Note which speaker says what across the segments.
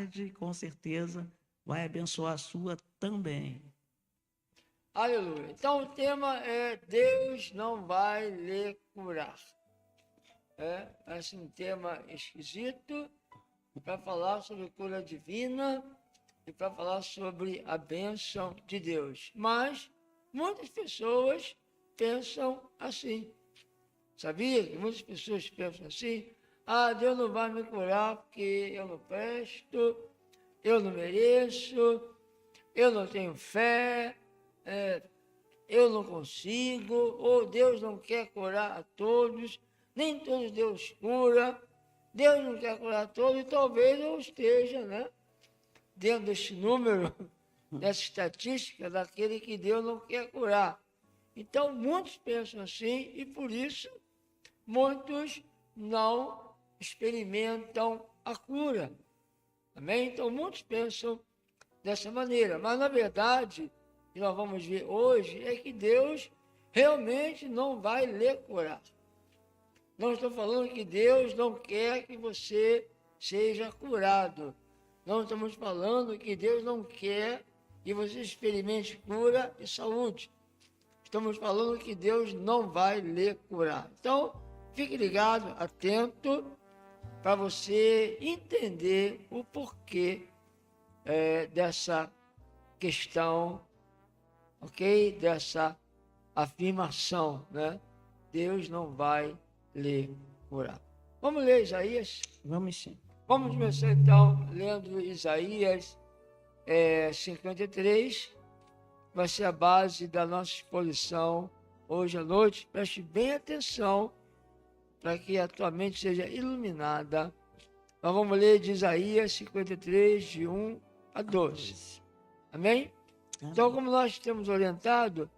Speaker 1: necessidade, com certeza vai abençoar a sua também.
Speaker 2: Aleluia. Então o tema é Deus não vai lhe curar. É assim, um tema esquisito para falar sobre cura divina e para falar sobre a bênção de Deus. Mas muitas pessoas pensam assim. Sabia que muitas pessoas pensam assim? Ah, Deus não vai me curar porque eu não presto, eu não mereço, eu não tenho fé, eu não consigo, ou Deus não quer curar a todos, nem todos Deus cura, Deus não quer curar a todos, e talvez eu esteja, né, dentro desse número, dessa estatística, daquele que Deus não quer curar. Então, muitos pensam assim, e por isso, muitos não experimentam a cura. Amém? Então, muitos pensam dessa maneira, mas na verdade, o que nós vamos ver hoje é que Deus realmente não vai lhe curar. Não estou falando que Deus não quer que você seja curado. Não estamos falando que Deus não quer que você experimente cura e saúde. Estamos falando que Deus não vai lhe curar. Então, fique ligado, atento, para você entender o porquê dessa questão, ok? Dessa afirmação, né? Deus não vai lhe curar. Vamos ler Isaías?
Speaker 1: Vamos sim.
Speaker 2: Vamos começar então lendo Isaías 53. Vai ser a base da nossa exposição hoje à noite. Preste bem atenção para que a tua mente seja iluminada. Nós vamos ler de Isaías 53, de 1 a 12. Amém? Então, como nós temos orientado,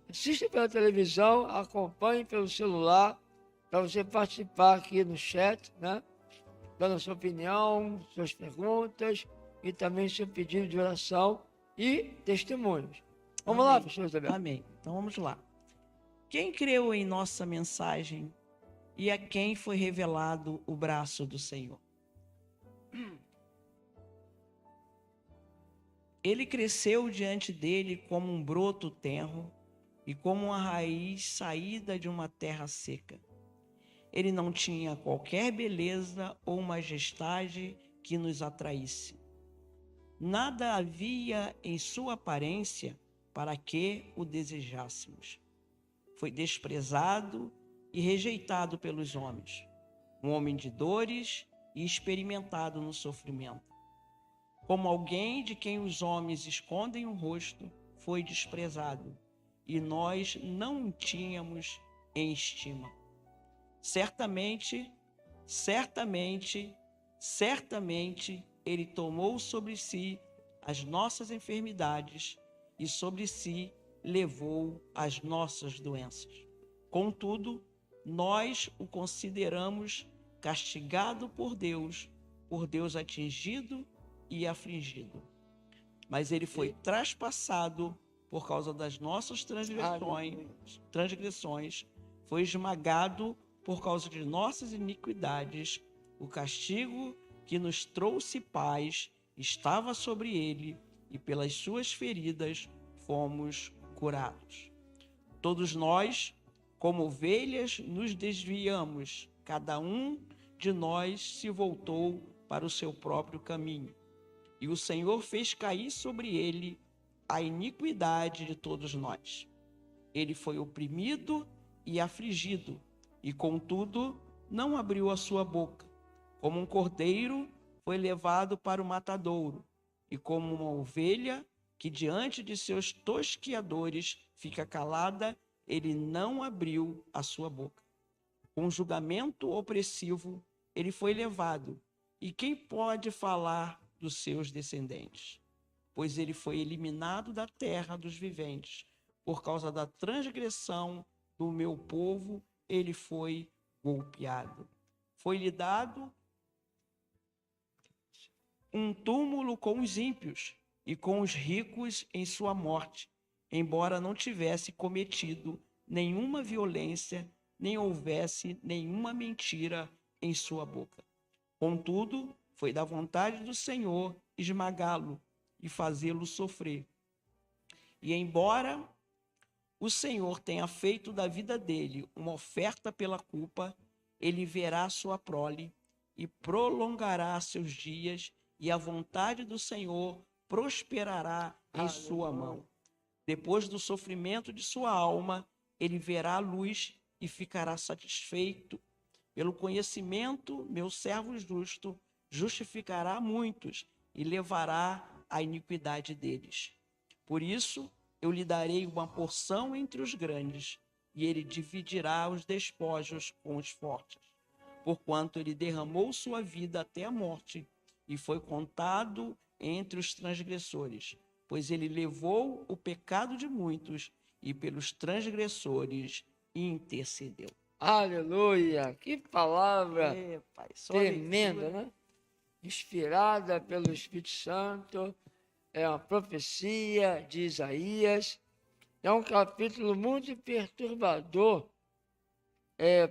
Speaker 2: assista pela televisão, acompanhe pelo celular, para você participar aqui no chat, né? Dando a sua opinião, suas perguntas e também seu pedido de oração e testemunhos. Vamos lá, pastor Isabel.
Speaker 1: Amém. Então vamos lá. Quem creu em nossa mensagem e a quem foi revelado o braço do Senhor? Ele cresceu diante dele como um broto tenro e como uma raiz saída de uma terra seca. Ele não tinha qualquer beleza ou majestade que nos atraísse. Nada havia em sua aparência para que o desejássemos. Foi desprezado e rejeitado pelos homens, um homem de dores e experimentado no sofrimento. Como alguém de quem os homens escondem o rosto, foi desprezado, e nós não o tínhamos em estima. Certamente, ele tomou sobre si as nossas enfermidades e sobre si levou as nossas doenças. Contudo, nós o consideramos castigado por Deus atingido e afligido. Mas ele foi traspassado por causa das nossas transgressões, foi esmagado por causa de nossas iniquidades. O castigo que nos trouxe paz estava sobre ele, e pelas suas feridas fomos curados. Todos nós, como ovelhas, nos desviamos, cada um de nós se voltou para o seu próprio caminho. E o Senhor fez cair sobre ele a iniquidade de todos nós. Ele foi oprimido e afligido, e contudo não abriu a sua boca. Como um cordeiro foi levado para o matadouro, e como uma ovelha que diante de seus tosquiadores fica calada, ele não abriu a sua boca. Com julgamento opressivo ele foi levado, e quem pode falar dos seus descendentes? Pois ele foi eliminado da terra dos viventes. Por causa da transgressão do meu povo, ele foi golpeado. Foi-lhe dado um túmulo com os ímpios e com os ricos em sua morte, embora não tivesse cometido nenhuma violência, nem houvesse nenhuma mentira em sua boca. Contudo, foi da vontade do Senhor esmagá-lo e fazê-lo sofrer. E embora o Senhor tenha feito da vida dele uma oferta pela culpa, ele verá sua prole e prolongará seus dias, e a vontade do Senhor prosperará em sua mão. Depois do sofrimento de sua alma, ele verá a luz e ficará satisfeito. Pelo conhecimento, meu servo justo justificará muitos e levará a iniquidade deles. Por isso, eu lhe darei uma porção entre os grandes, e ele dividirá os despojos com os fortes. Porquanto ele derramou sua vida até a morte, e foi contado entre os transgressores, pois ele levou o pecado de muitos, e pelos transgressores intercedeu.
Speaker 2: Aleluia! Que palavra
Speaker 1: Pai,
Speaker 2: tremenda, né? Inspirada pelo Espírito Santo. É uma profecia de Isaías. É um capítulo muito perturbador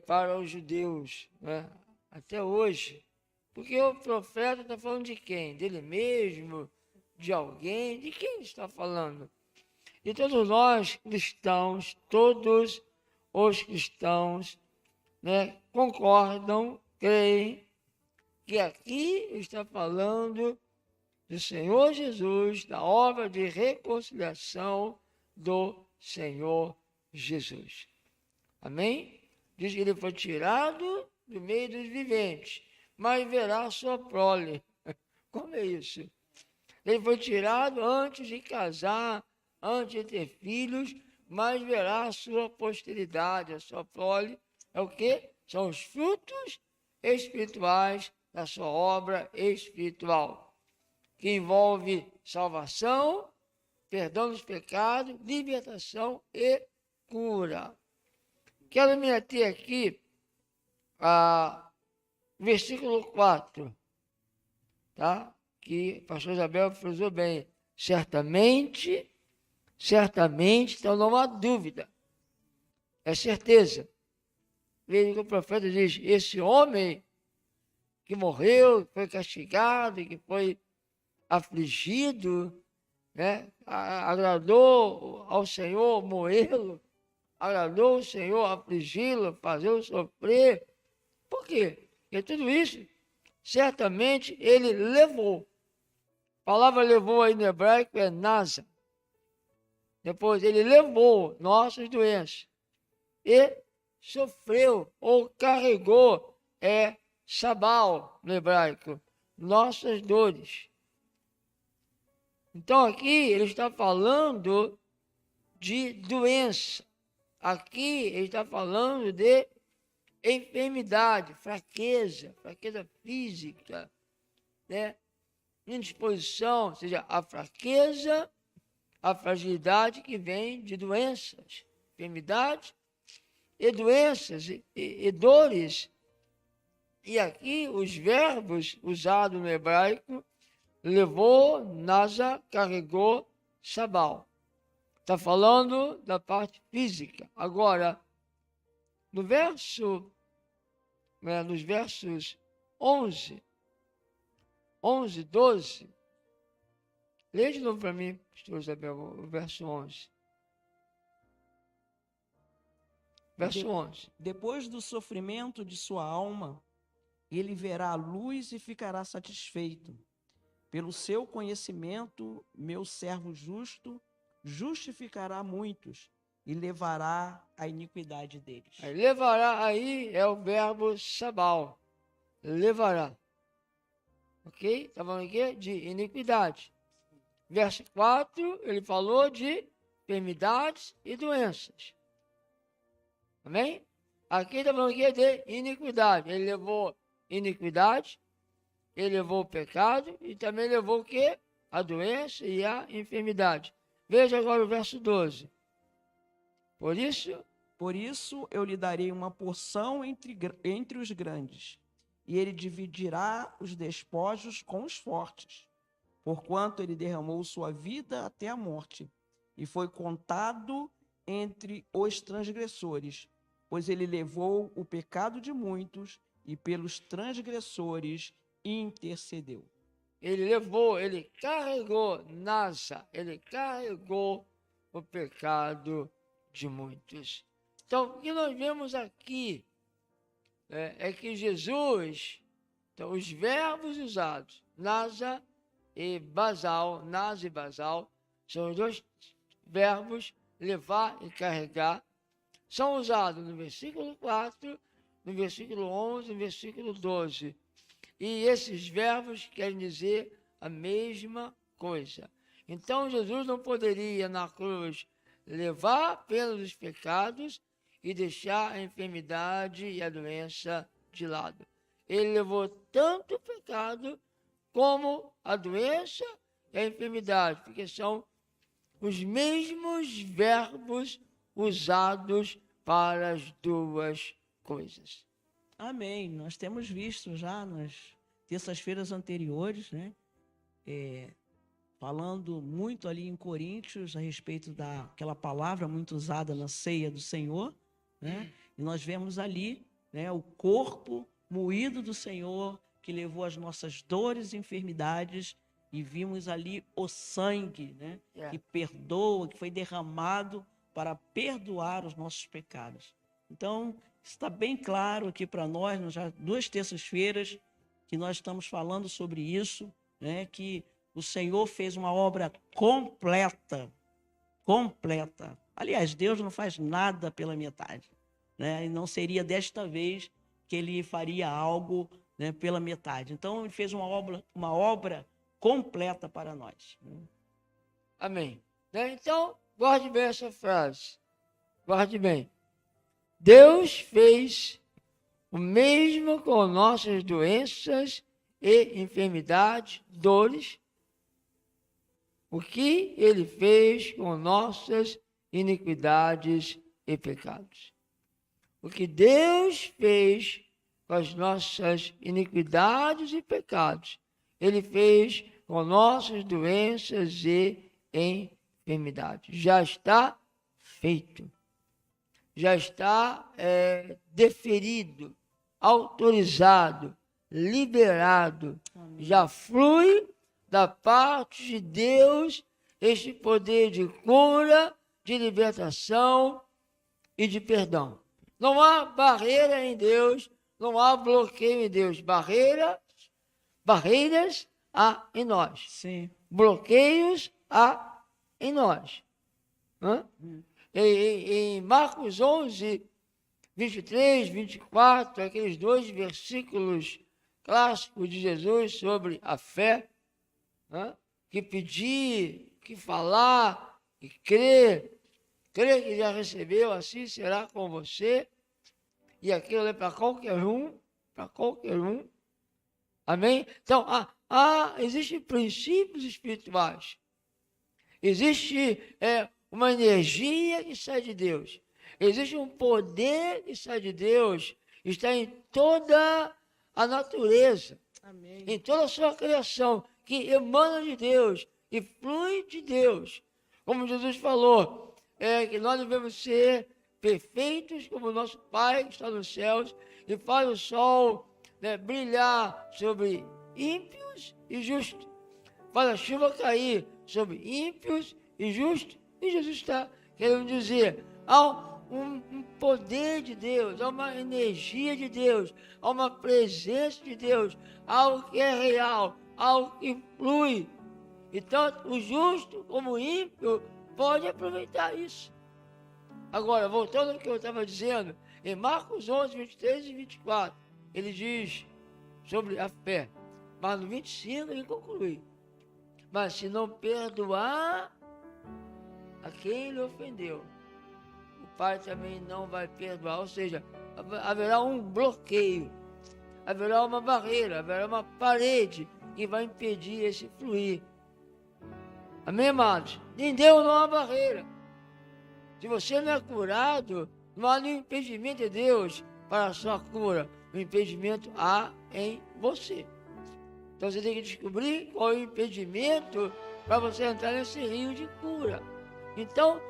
Speaker 2: para os judeus, né? Até hoje. Porque o profeta está falando de quem? Dele mesmo? De alguém? De quem está falando? E todos nós cristãos, todos os cristãos, né, concordam, creem, que aqui está falando do Senhor Jesus, da obra de reconciliação do Senhor Jesus. Amém? Diz que ele foi tirado do meio dos viventes, mas verá sua prole. Como é isso? Ele foi tirado antes de casar, antes de ter filhos, mas verá a sua posteridade, a sua prole. É o quê? São os frutos espirituais da sua obra espiritual, que envolve salvação, perdão dos pecados, libertação e cura. Quero me ater aqui a versículo 4, tá? Que o pastor Isabel frisou bem. Certamente, então não há dúvida, é certeza. Veja que o profeta diz, esse homem que morreu, que foi castigado, que foi afligido, né? Agradou ao Senhor moê-lo, agradou ao Senhor afligi-lo, fazê-lo sofrer. Por quê? Porque tudo isso, certamente, ele levou. A palavra levou aí no hebraico é nasa. Depois, ele levou nossas doenças. E sofreu ou carregou, sabal no hebraico, nossas dores. Então aqui ele está falando de doença. Aqui ele está falando de enfermidade, fraqueza física, né? Indisposição, ou seja, a fraqueza, a fragilidade que vem de doenças, enfermidade e doenças e dores. E aqui os verbos usados no hebraico, levou, nasa, carregou, sabal. Está falando da parte física. Agora, nos versos 11, 12, lê de novo para mim, pastor Isabel, o verso 11. Verso 11.
Speaker 1: Depois do sofrimento de sua alma, ele verá a luz e ficará satisfeito. Pelo seu conhecimento, meu servo justo justificará muitos e levará a iniquidade deles.
Speaker 2: Aí, levará aí é o verbo sabal. Levará. Ok? Está falando aqui de iniquidade. Verso 4, ele falou de enfermidades e doenças. Amém? Aqui está falando aqui de iniquidade. Ele levou iniquidade, ele levou o pecado e também levou o quê? A doença e a enfermidade. Veja agora o verso 12. Por isso
Speaker 1: eu lhe darei uma porção entre os grandes, e ele dividirá os despojos com os fortes, porquanto ele derramou sua vida até a morte, e foi contado entre os transgressores, pois ele levou o pecado de muitos, e pelos transgressores intercedeu.
Speaker 2: Ele levou, ele carregou ele carregou o pecado de muitos. Então, o que nós vemos aqui é que Jesus, então, os verbos usados, nasa e basal, são os dois verbos, levar e carregar, são usados no versículo 4, no versículo 11, no versículo 12. E esses verbos querem dizer a mesma coisa. Então, Jesus não poderia, na cruz, levar a pena dos pecados e deixar a enfermidade e a doença de lado. Ele levou tanto o pecado como a doença e a enfermidade, porque são os mesmos verbos usados para as duas coisas.
Speaker 1: Amém. Nós temos visto já nas terças-feiras anteriores, né? Falando muito ali em Coríntios a respeito daquela palavra muito usada na ceia do Senhor, né? E nós vemos ali, né, o corpo moído do Senhor que levou as nossas dores e enfermidades, e vimos ali o sangue, né, que perdoa, que foi derramado para perdoar os nossos pecados. Então, está bem claro aqui para nós, já 2 terças-feiras que nós estamos falando sobre isso, né, que o Senhor fez uma obra completa. Aliás, Deus não faz nada pela metade, né, e não seria desta vez que ele faria algo, né, pela metade. Então, ele fez uma obra completa para nós.
Speaker 2: Amém. Então, guarde bem essa frase. Guarde bem. Deus fez o mesmo com nossas doenças e enfermidades, dores, o que ele fez com nossas iniquidades e pecados. O que Deus fez com as nossas iniquidades e pecados, ele fez com nossas doenças e enfermidades. Já está feito. Já está deferido, autorizado, liberado. Amém. Já flui da parte de Deus este poder de cura, de libertação e de perdão. Não há barreira em Deus, não há bloqueio em Deus. Barreiras há em nós.
Speaker 1: Sim.
Speaker 2: Bloqueios há em nós. Em Marcos 11, 23, 24, aqueles 2 versículos clássicos de Jesus sobre a fé, que pedir, que falar, que crer que já recebeu, assim será com você, e aquilo é para qualquer um, amém? Então, existem princípios espirituais, existe uma energia que sai de Deus, existe um poder que sai de Deus, está em toda a natureza, amém, em toda a sua criação, que emana de Deus e flui de Deus. Como Jesus falou, que nós devemos ser perfeitos como nosso Pai que está nos céus, e faz o sol brilhar sobre ímpios e justos, faz a chuva cair sobre ímpios e justos. E Jesus está querendo dizer, há um poder de Deus, há uma energia de Deus, há uma presença de Deus, algo que é real, algo que flui. E tanto o justo como o ímpio pode aproveitar isso. Agora, voltando ao que eu estava dizendo, em Marcos 11, 23 e 24, ele diz sobre a fé, mas no 25 ele conclui, mas se não perdoar a quem lhe ofendeu, o Pai também não vai perdoar. Ou seja, haverá um bloqueio, haverá uma barreira, haverá uma parede que vai impedir esse fluir. Amém, amados? Em Deus não há barreira. Se você não é curado, não há nenhum impedimento de Deus para a sua cura. O impedimento há em você. Então você tem que descobrir qual é o impedimento para você entrar nesse rio de cura. Então,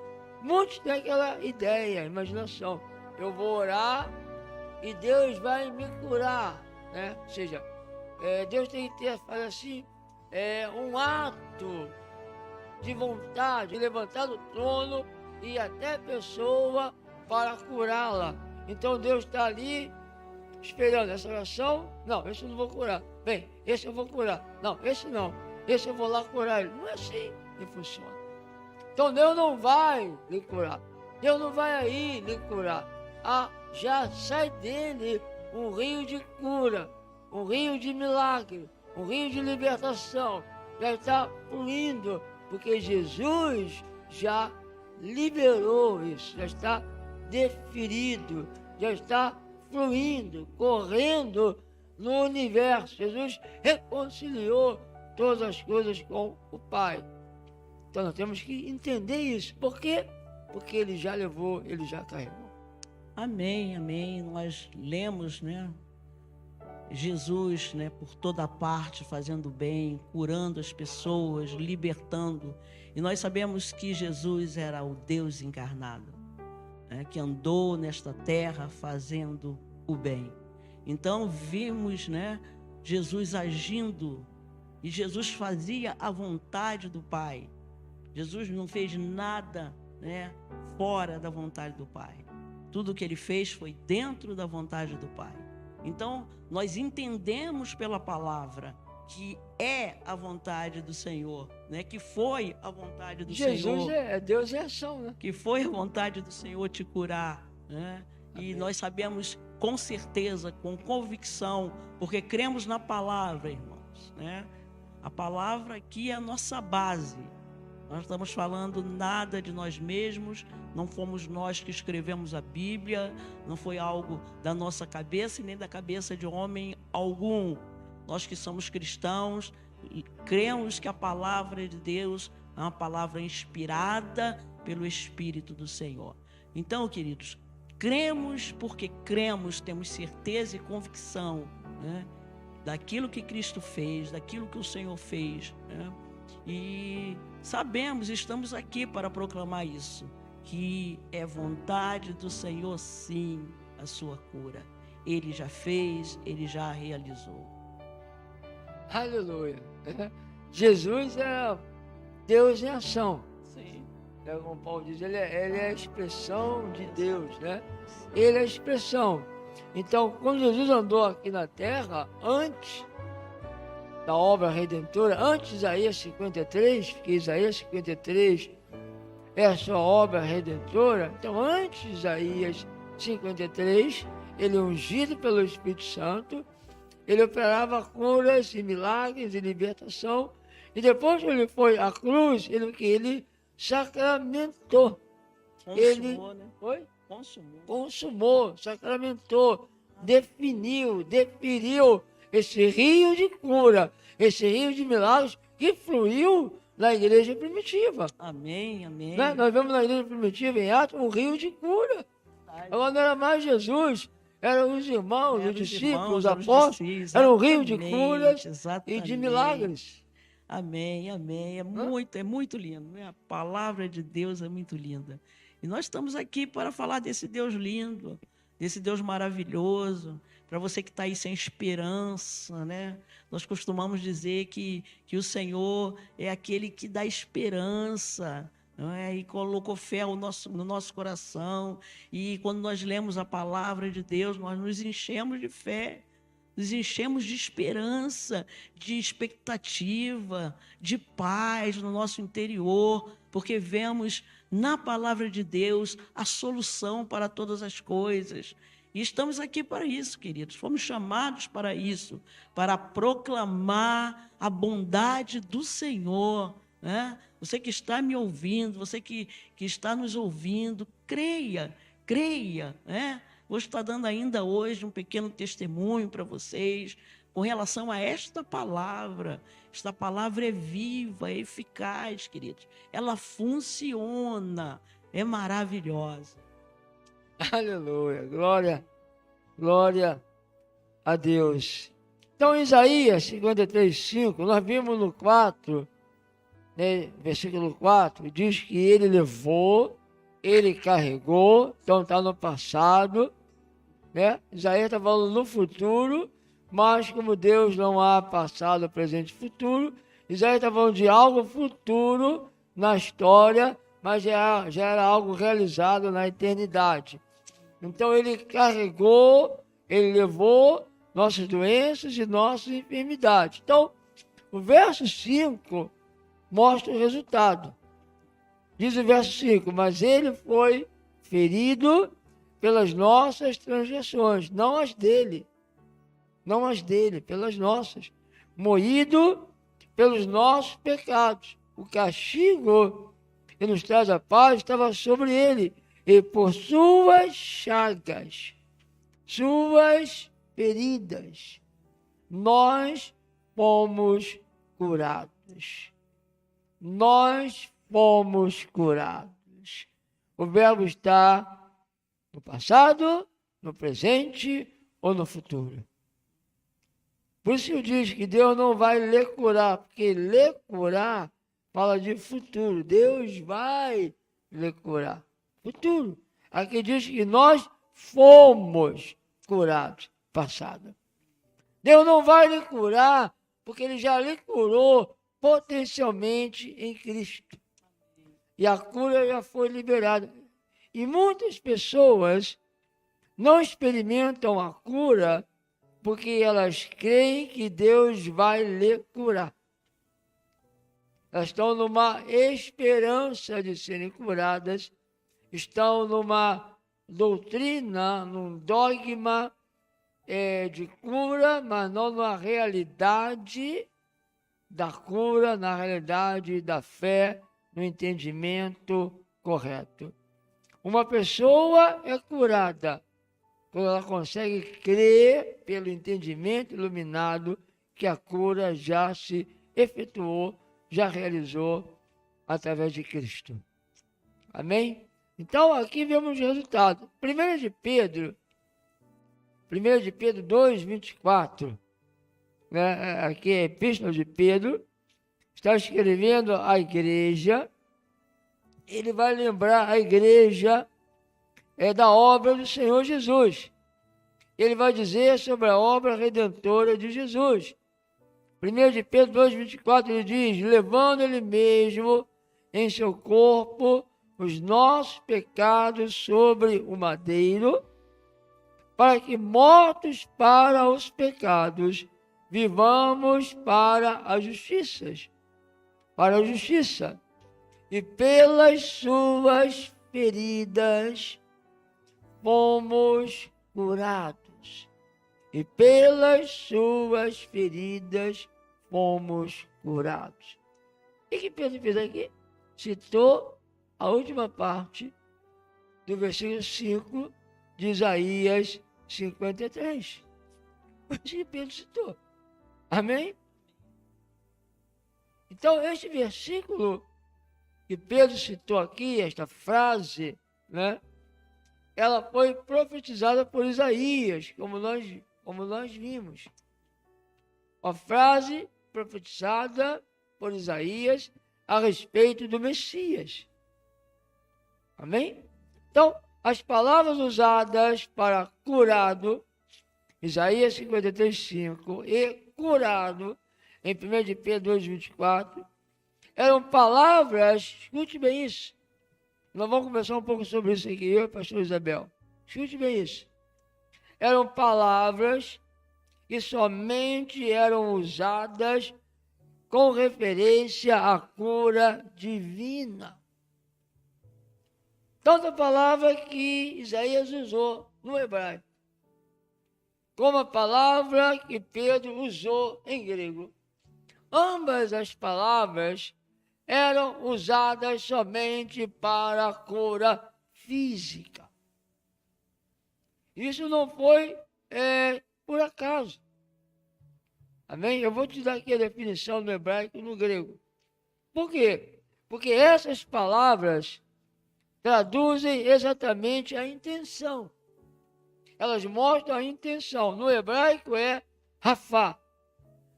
Speaker 2: muitos têm aquela ideia, imaginação. Eu vou orar e Deus vai me curar, né? Ou seja, Deus tem que ter, fazer assim, um ato de vontade, de levantar do trono e até a pessoa para curá-la. Então Deus está ali esperando essa oração. Não, esse eu não vou curar. Bem, esse eu vou curar. Não, esse não. Esse eu vou lá curar ele. Não é assim que funciona. Então Deus não vai lhe curar. Deus não vai aí lhe curar. Já sai dele um rio de cura, um rio de milagre, um rio de libertação. Já está fluindo, porque Jesus já liberou isso, já está deferido, já está fluindo, correndo no universo. Jesus reconciliou todas as coisas com o Pai. Então nós temos que entender isso. Por quê? Porque ele já levou, ele já carregou.
Speaker 1: Amém, amém. Nós lemos, né? Jesus, né, por toda parte, fazendo bem, curando as pessoas, libertando. E nós sabemos que Jesus era o Deus encarnado, né, que andou nesta terra fazendo o bem. Então vimos, né, Jesus agindo, e Jesus fazia a vontade do Pai. Jesus não fez nada, né, fora da vontade do Pai. Tudo que ele fez foi dentro da vontade do Pai. Então, nós entendemos pela palavra que é a vontade do Senhor, né? Que foi a vontade do
Speaker 2: Jesus
Speaker 1: Senhor.
Speaker 2: Deus em ação, né?
Speaker 1: Que foi a vontade do Senhor te curar, né? E nós sabemos com certeza, com convicção, porque cremos na palavra, irmãos, né? A palavra aqui é a nossa base. Nós estamos falando nada de nós mesmos, não fomos nós que escrevemos a Bíblia, não foi algo da nossa cabeça e nem da cabeça de homem algum. Nós que somos cristãos, cremos que a palavra de Deus é uma palavra inspirada pelo Espírito do Senhor. Então, queridos, cremos porque cremos, temos certeza e convicção, né, daquilo que Cristo fez, daquilo que o Senhor fez, né? E sabemos, estamos aqui para proclamar isso, que é vontade do Senhor, sim, a sua cura. Ele já fez, ele já realizou.
Speaker 2: Aleluia. Jesus é Deus em ação.
Speaker 1: Sim.
Speaker 2: Como Paulo diz, ele é a expressão de Deus, né? Ele é a expressão. Então, quando Jesus andou aqui na terra, antes da obra redentora, antes de Isaías 53, porque Isaías 53 é a sua obra redentora. Então, antes de Isaías 53, ele ungido pelo Espírito Santo, ele operava curas e milagres e libertação. E depois que ele foi à cruz, ele sacramentou.
Speaker 1: Consumou, né?
Speaker 2: Oi?
Speaker 1: Consumou,
Speaker 2: sacramentou, definiu esse rio de cura, esse rio de milagres que fluiu na igreja primitiva.
Speaker 1: Amém, amém.
Speaker 2: Né? Nós vemos na igreja primitiva, em Atos, um rio de cura. Agora não era mais Jesus, eram os irmãos, os discípulos, os apóstolos, era um rio de curas e de milagres.
Speaker 1: Amém, amém. É muito lindo, né? A palavra de Deus é muito linda. E nós estamos aqui para falar desse Deus lindo, desse Deus maravilhoso, para você que está aí sem esperança, né? Nós costumamos dizer que o Senhor é aquele que dá esperança, não é? E colocou fé no nosso coração. E quando nós lemos a palavra de Deus, nós nos enchemos de fé, nos enchemos de esperança, de expectativa, de paz no nosso interior, porque vemos na palavra de Deus a solução para todas as coisas. E estamos aqui para isso, queridos. Fomos chamados para isso, para proclamar a bondade do Senhor, né? Você que está me ouvindo, você que está nos ouvindo, creia, né? Vou estar dando ainda hoje um pequeno testemunho para vocês com relação a esta palavra. Esta palavra é viva, é eficaz, queridos. Ela funciona, é maravilhosa.
Speaker 2: Aleluia, glória a Deus. Então, em Isaías 53:5, nós vimos no 4, né, versículo 4, diz que ele levou, ele carregou, então está no passado, né? Isaías está falando no futuro, mas como Deus não há passado, presente e futuro, Isaías está falando de algo futuro na história, mas já era algo realizado na eternidade. Então ele carregou, ele levou nossas doenças e nossas enfermidades. Então, o verso 5 mostra o resultado. Diz o verso 5, mas ele foi ferido pelas nossas transgressões, não as dele, pelas nossas. Moído pelos nossos pecados. O castigo que nos traz a paz estava sobre ele, e por suas chagas, suas feridas, nós fomos curados. Nós fomos curados. O verbo está no passado, no presente ou no futuro. Por isso eu digo que Deus não vai lhe curar, porque lhe curar fala de futuro. Deus vai lhe curar. Futuro. Aqui diz que nós fomos curados. Passado. Deus não vai lhe curar, porque Ele já lhe curou potencialmente em Cristo. E a cura já foi liberada. E muitas pessoas não experimentam a cura porque elas creem que Deus vai lhe curar. Elas estão numa esperança de serem curadas, estão numa doutrina, num dogma de cura, mas não na realidade da cura, na realidade da fé, no entendimento correto. Uma pessoa é curada quando ela consegue crer pelo entendimento iluminado que a cura já se efetuou, já realizou através de Cristo. Amém? Então, aqui vemos o resultado. 1 de Pedro 2, 24, né? Aqui é a Epístola de Pedro, está escrevendo à igreja. Ele vai lembrar a igreja da obra do Senhor Jesus. Ele vai dizer sobre a obra redentora de Jesus. 1 de Pedro 2, 24, ele diz, levando ele mesmo em seu corpo os nossos pecados sobre o madeiro, para que, mortos para os pecados, vivamos para a justiça. E pelas suas feridas fomos curados. E pelas suas feridas fomos curados. O que Pedro fez aqui? Citou a última parte do versículo 5 de Isaías 53. O que Pedro citou. Amém? Então, este versículo que Pedro citou aqui, esta frase, né? Ela foi profetizada por Isaías, como nós vimos. Uma frase profetizada por Isaías a respeito do Messias. Amém? Então, as palavras usadas para curado, Isaías 53:5, e curado, em 1 de Pedro 2:24, eram palavras, escute bem isso. Nós vamos conversar um pouco sobre isso aqui, eu e a pastora Isabel. Escute bem isso. Eram palavras que somente eram usadas com referência à cura divina. Tanto a palavra que Isaías usou no hebraico, como a palavra que Pedro usou em grego. Ambas as palavras eram usadas somente para a cura física. Isso não foi por acaso. Amém? Eu vou te dar aqui a definição no hebraico e no grego. Por quê? Porque essas palavras traduzem exatamente a intenção. Elas mostram a intenção. No hebraico é Rafá.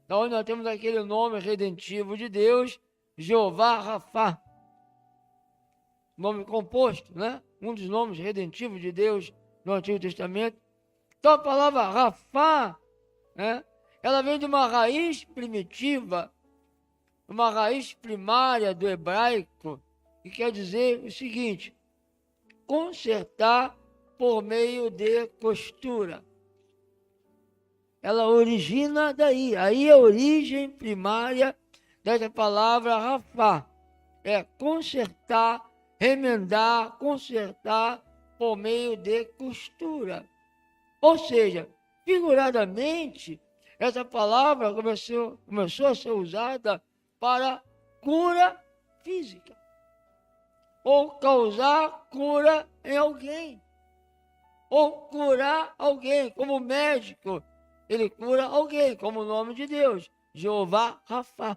Speaker 2: Da onde nós temos aquele nome redentivo de Deus, Jeová Rafá. Nome composto, né? Um dos nomes redentivos de Deus no Antigo Testamento. Então a palavra Rafá né? Ela vem de uma raiz primitiva, uma raiz primária do hebraico, que quer dizer o seguinte: consertar por meio de costura. Ela origina daí. Aí a origem primária dessa palavra rafá. É consertar, remendar, consertar por meio de costura. Ou seja, figuradamente, essa palavra começou a ser usada para cura física, ou causar cura em alguém, ou curar alguém, como médico. Ele cura alguém, como o nome de Deus, Jeová Rafá.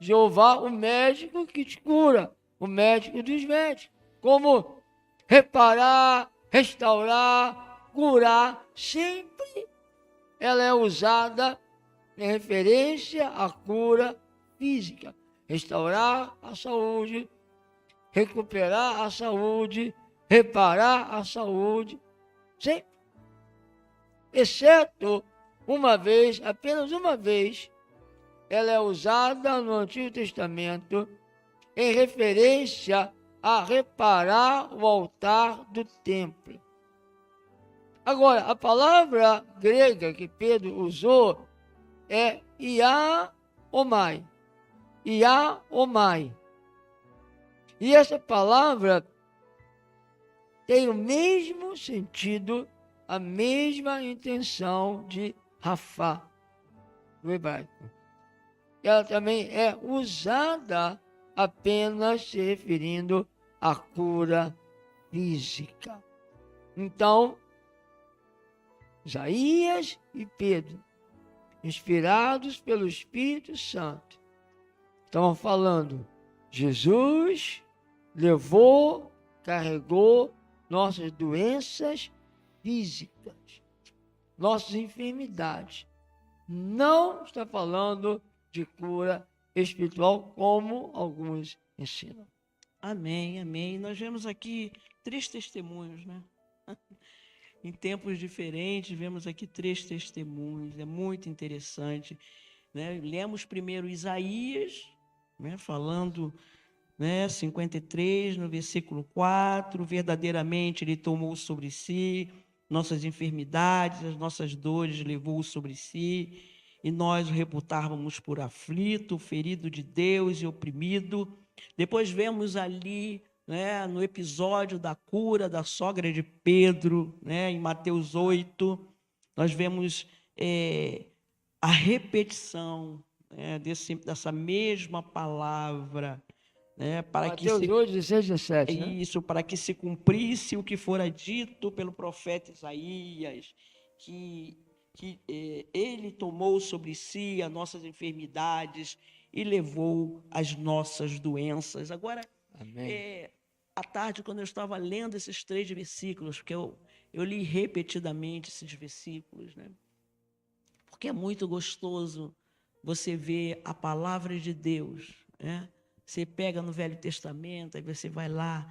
Speaker 2: Jeová, o médico que te cura, o médico dos médicos. Como reparar, restaurar, curar, sempre ela é usada em referência à cura física. Restaurar a saúde, recuperar a saúde, reparar a saúde, sempre. Exceto uma vez, apenas uma vez, ela é usada no Antigo Testamento em referência a reparar o altar do templo. Agora, a palavra grega que Pedro usou é iaomai. Iaomai. E essa palavra tem o mesmo sentido, a mesma intenção de Rafá, no hebraico. Ela também é usada apenas se referindo à cura física. Então, Isaías e Pedro, inspirados pelo Espírito Santo, estavam falando: Jesus levou, carregou nossas doenças físicas, nossas enfermidades. Não está falando de cura espiritual, como alguns ensinam.
Speaker 1: Amém, amém. Nós vemos aqui 3 testemunhos, né? Em tempos diferentes, vemos aqui 3 testemunhos. É muito interessante, né? Lemos primeiro Isaías, né? Falando, né? 53, no versículo 4, verdadeiramente ele tomou sobre si nossas enfermidades, as nossas dores levou sobre si, e nós o reputávamos por aflito, ferido de Deus e oprimido. Depois vemos ali, né, no episódio da cura da sogra de Pedro, né, em Mateus 8, nós vemos a repetição, né, dessa mesma palavra, né, para que
Speaker 2: Mateus 8, 16, 17, né?
Speaker 1: isso, para que se cumprisse o que fora dito pelo profeta Isaías, que ele tomou sobre si as nossas enfermidades e levou as nossas doenças. Agora,
Speaker 2: Amém.
Speaker 1: à tarde, quando eu estava lendo esses 3 versículos, porque eu li repetidamente esses versículos, né? Porque é muito gostoso você ver a palavra de Deus, né? Você pega no Velho Testamento, aí você vai lá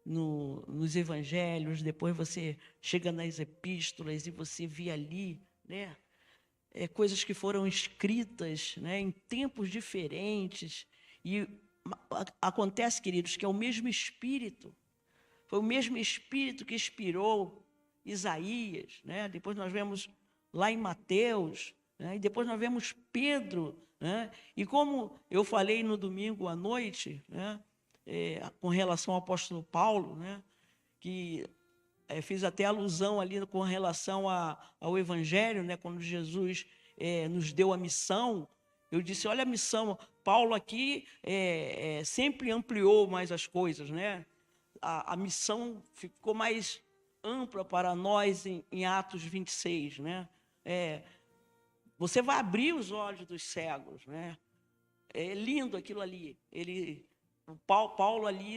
Speaker 1: nos evangelhos, depois você chega nas epístolas e você vê ali, né, coisas que foram escritas, né, em tempos diferentes. E acontece, queridos, que é o mesmo Espírito. Foi o mesmo Espírito que inspirou Isaías, né? Depois nós vemos lá em Mateus, né? E depois nós vemos Pedro, né? E como eu falei no domingo à noite, né, com relação ao apóstolo Paulo, né, que fiz até alusão ali com relação ao Evangelho, né, quando Jesus nos deu a missão, eu disse: olha a missão, Paulo aqui sempre ampliou mais as coisas, né? A missão ficou mais ampla para nós em Atos 26, né? Você vai abrir os olhos dos cegos, né? É lindo aquilo ali. Paulo ali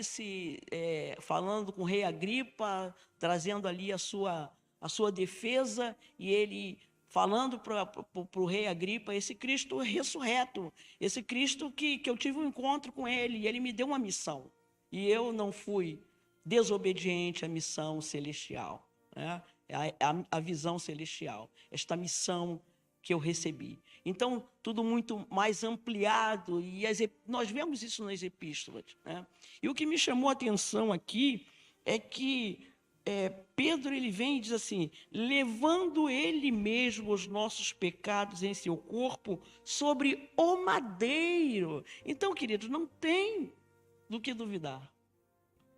Speaker 1: falando com o rei Agripa, trazendo ali a sua defesa, e ele falando para o rei Agripa, esse Cristo ressurreto, esse Cristo que eu tive um encontro com ele, e ele me deu uma missão, e eu não fui desobediente à missão celestial, né? a visão celestial, esta missão que eu recebi. Então, tudo muito mais ampliado, e nós vemos isso nas epístolas, né? E o que me chamou a atenção aqui é que Pedro ele vem e diz assim, levando ele mesmo os nossos pecados em seu corpo sobre o madeiro. Então, queridos, não tem do que duvidar.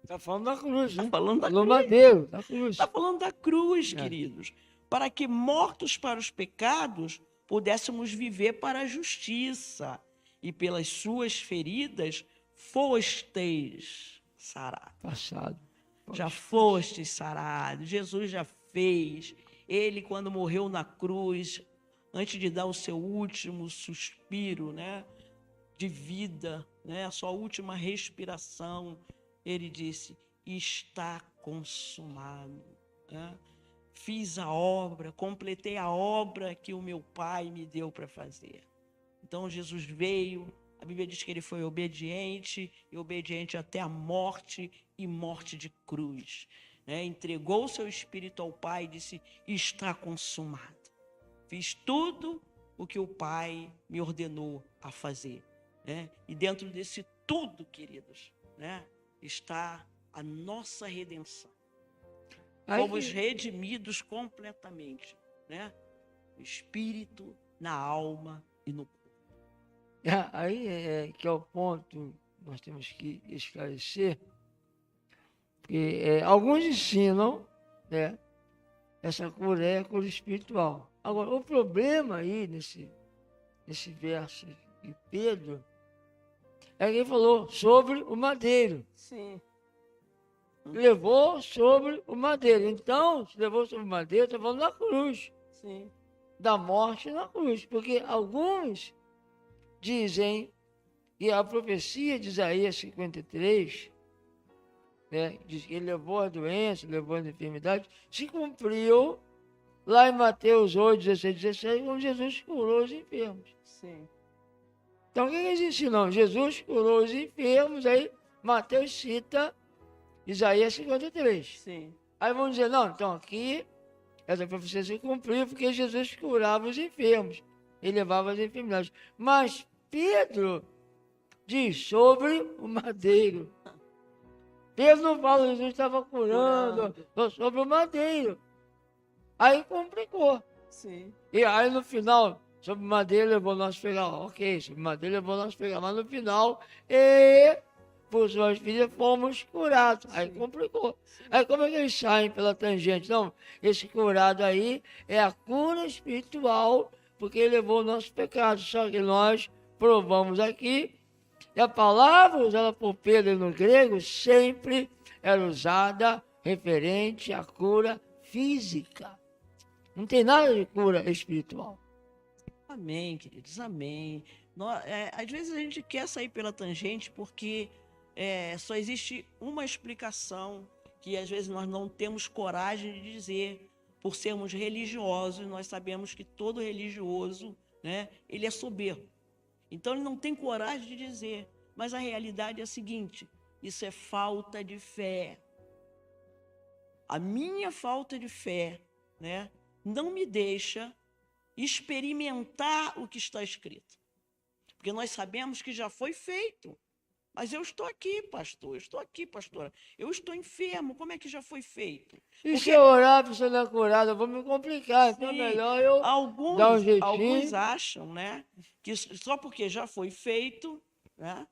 Speaker 2: Está falando da cruz, né?
Speaker 1: Está falando da
Speaker 2: Falou
Speaker 1: cruz.
Speaker 2: madeiro, da cruz.
Speaker 1: Está falando da cruz, queridos. Para que, mortos para os pecados, pudéssemos viver para a justiça. E pelas suas feridas fostes sarados.
Speaker 2: Passado.
Speaker 1: Já fostes sarados. Jesus já fez. Ele, quando morreu na cruz, antes de dar o seu último suspiro, né, de vida, né, a sua última respiração, ele disse, está consumado. Né? Fiz a obra, completei a obra que o meu Pai me deu para fazer. Então Jesus veio, a Bíblia diz que ele foi obediente, e obediente até a morte e morte de cruz. Né? Entregou o seu espírito ao Pai e disse, está consumado. Fiz tudo o que o Pai me ordenou a fazer. Né? E dentro desse tudo, queridos, né, está a nossa redenção. Fomos redimidos completamente, né? No espírito, na alma e no corpo.
Speaker 2: Aí que é o ponto que nós temos que esclarecer, porque alguns ensinam, né, essa cura é a cura espiritual. Agora, o problema aí nesse verso de Pedro é que ele falou sobre o madeiro.
Speaker 1: Sim.
Speaker 2: Levou sobre o madeiro. Então, se levou sobre o madeiro, está falando da cruz.
Speaker 1: Sim.
Speaker 2: Da morte na cruz. Porque alguns dizem que a profecia de Isaías 53, né, diz que ele levou a doença, levou as enfermidades, se cumpriu lá em Mateus 8, 16, 17, quando Jesus curou os enfermos.
Speaker 1: Sim.
Speaker 2: Então, o que eles ensinam? Jesus curou os enfermos, aí Mateus cita Isaías 53.
Speaker 1: Sim.
Speaker 2: Aí vão dizer, não, então aqui essa profecia se cumpriu porque Jesus curava os enfermos, ele levava as enfermidades. Mas Pedro diz sobre o madeiro. Pedro não fala que Jesus estava curando, sobre o madeiro. Aí complicou.
Speaker 1: Sim.
Speaker 2: E aí no final, sobre o madeiro levou o nosso pecado. Ok, sobre o madeiro levou o nosso pecado. Mas no final, por suas filhas fomos curados. Aí complicou. Aí como é que eles saem pela tangente? Não, esse curado aí é a cura espiritual, porque ele levou o nosso pecado. Só que nós provamos aqui, e a palavra usada por Pedro no grego sempre era usada referente à cura física. Não tem nada de cura espiritual.
Speaker 1: Amém, queridos, amém. Às vezes a gente quer sair pela tangente porque só existe uma explicação que às vezes nós não temos coragem de dizer, por sermos religiosos. Nós sabemos que todo religioso, né, ele é soberbo. Então ele não tem coragem de dizer, mas a realidade é a seguinte, isso é falta de fé. A minha falta de fé, né, não me deixa experimentar o que está escrito. Porque nós sabemos que já foi feito. Mas eu estou aqui, pastor, eu estou aqui, pastora. Eu estou enfermo, como é que já foi feito?
Speaker 2: E se eu orar, a pessoa não é curada, eu vou me complicar. Então é melhor eu dar um jeitinho.
Speaker 1: Alguns acham, né, que só porque já foi feito, né,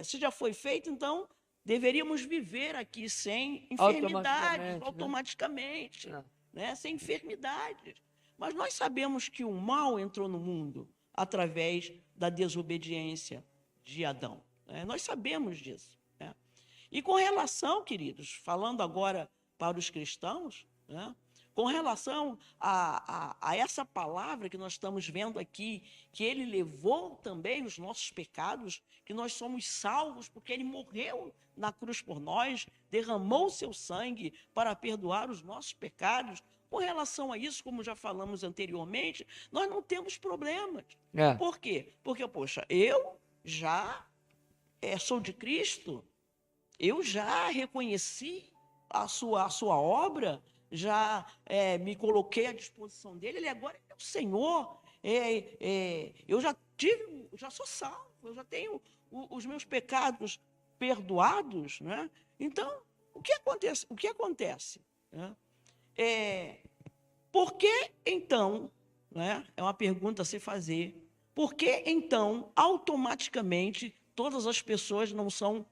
Speaker 1: se já foi feito, então deveríamos viver aqui sem enfermidades, automaticamente, né, sem enfermidades. Mas nós sabemos que o mal entrou no mundo através da desobediência de Adão. Né? Nós sabemos disso. Né? E com relação, queridos, falando agora para os cristãos, né? Com relação a essa palavra que nós estamos vendo aqui, que ele levou também os nossos pecados, que nós somos salvos porque ele morreu na cruz por nós, derramou o seu sangue para perdoar os nossos pecados. Com relação a isso, como já falamos anteriormente, nós não temos problemas. Por quê? Porque, poxa, eu já sou de Cristo, eu já reconheci a sua obra, já me coloquei à disposição dele, ele agora é o Senhor. Eu já sou salvo, eu já tenho os meus pecados perdoados, né? Então, o que acontece? Né? Por que, então, né? É uma pergunta a se fazer, por que, então, automaticamente, todas as pessoas não são